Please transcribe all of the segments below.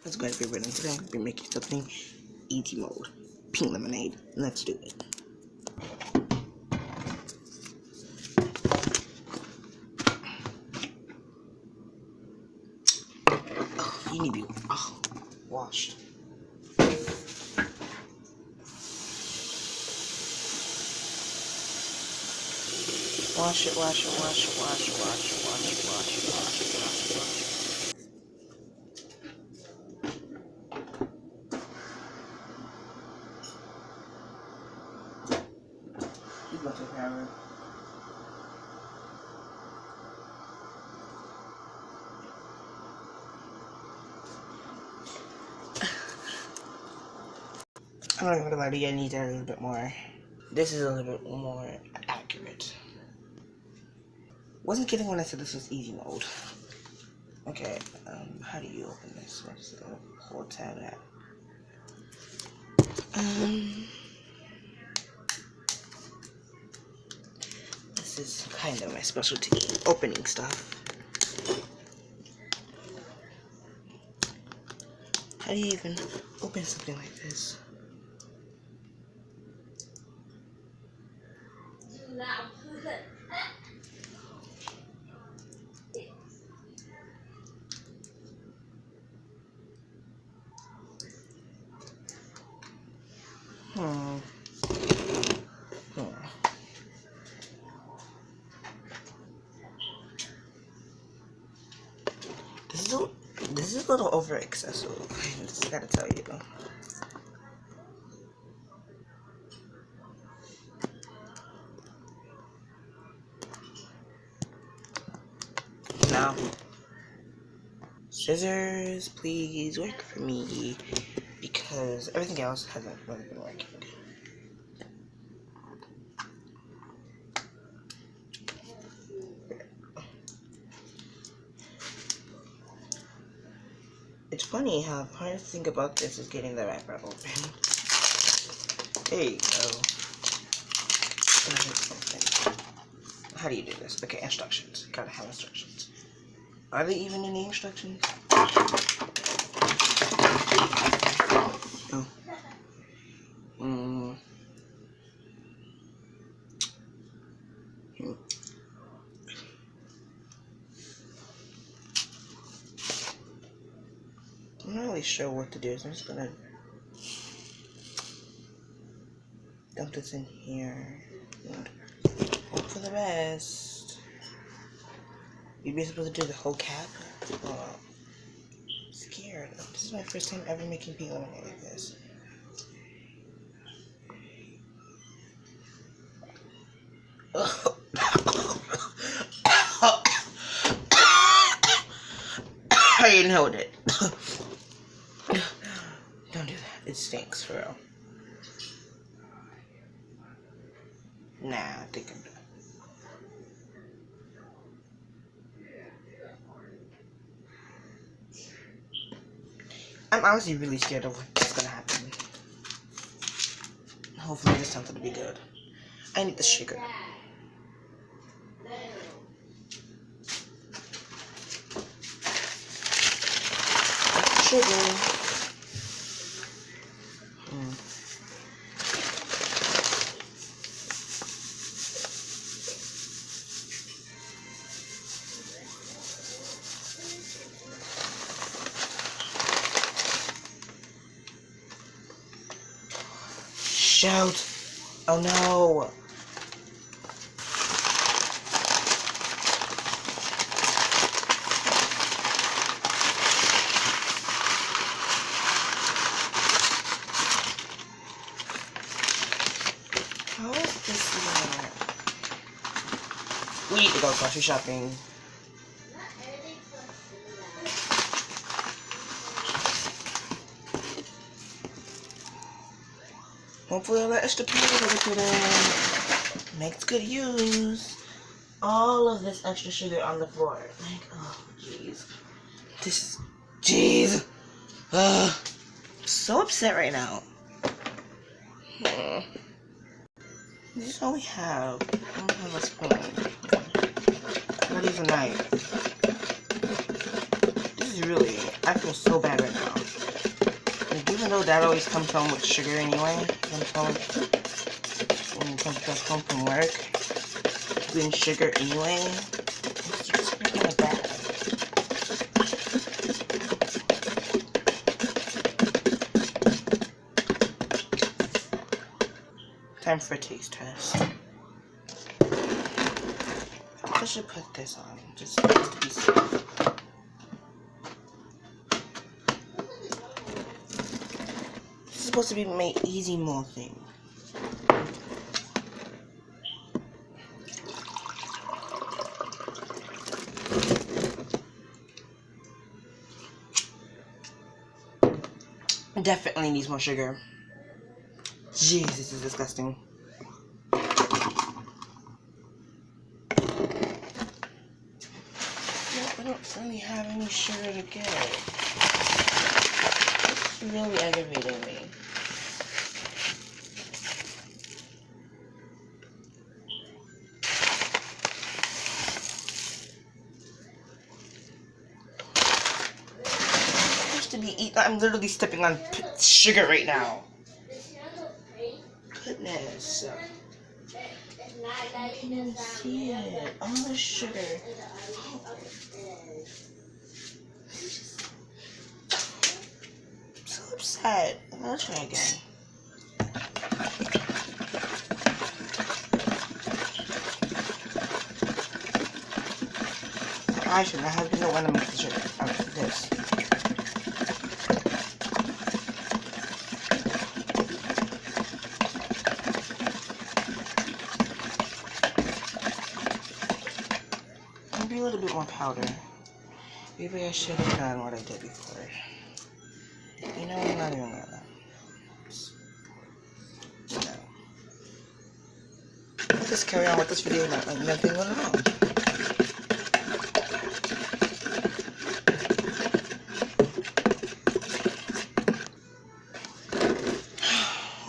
Let's go ahead and and today I'm going to be making something easy mode. Pink lemonade. Let's do it. Oh, you need to be washed. Wash it, wash it, wash it, wash it, wash it, wash it, wash it, wash it, wash it, wash it. He's about to power. I'm not gonna lie to you, I need that a little bit more. This is a little bit more accurate. Wasn't kidding when I said this was easy mode. Okay, how do you open this? Where's the whole tab at? This is kind of my specialty, opening stuff. How do you even open something like this? This is a little over accessible. I just gotta tell you. Now, scissors, please work for me because everything else hasn't really been working. It's funny how the hardest thing about this is getting the wrapper open. There you go. How do you do this? Okay, instructions. Gotta have instructions. Are they even in the instructions? Oh. I'm not really sure what to do, so I'm just gonna dump this in here and hope for the best. You'd be supposed to do the whole cap? Oh, I'm scared. This is my first time ever making pink lemonade like this. I didn't hold it. Don't do that. It stinks for real. Nah, I think I'm done. I'm honestly really scared of what's gonna happen. Hopefully this time it'll be good. I need the sugar. Sugar. Shout! Oh no! How is this even? We need to go grocery shopping. Hopefully all that extra powder that we put in makes good use. All of this extra sugar on the floor. Like, oh, jeez. This is, jeez. I'm so upset right now. This is all we have. I don't have a spoon. Not even a knife. This is really, I feel so bad right now. Even though that always comes home with sugar anyway, when you come home from work, doing sugar anyway, it's just kind of bad. Time for a taste test. I should put this on, just to be safe. This is supposed to be my easy meal thing. It definitely needs more sugar. Jeez, this is disgusting. I don't really have any sugar to get. It's really aggravating me. I'm literally stepping on sugar right now. Goodness. I can see it. All the sugar. I'm so upset. I'll try again. I shouldn't have been the one to make the sugar out of this. Maybe a little bit more powder. Maybe I should have done what I did before. You know, I'm not even gonna. No. Let's just carry on with this video like nothing went wrong.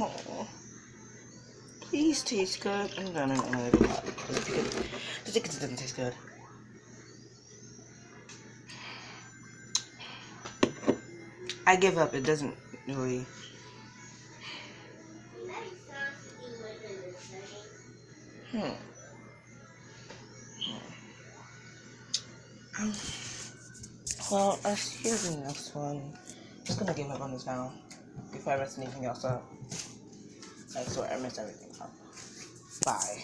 Oh. Please taste good. No. Just because it doesn't taste good. I give up. It doesn't really. Well, I'll see you in the next one. I'm just gonna give up on this now. Before I mess anything else up. I swear I messed everything up. Bye.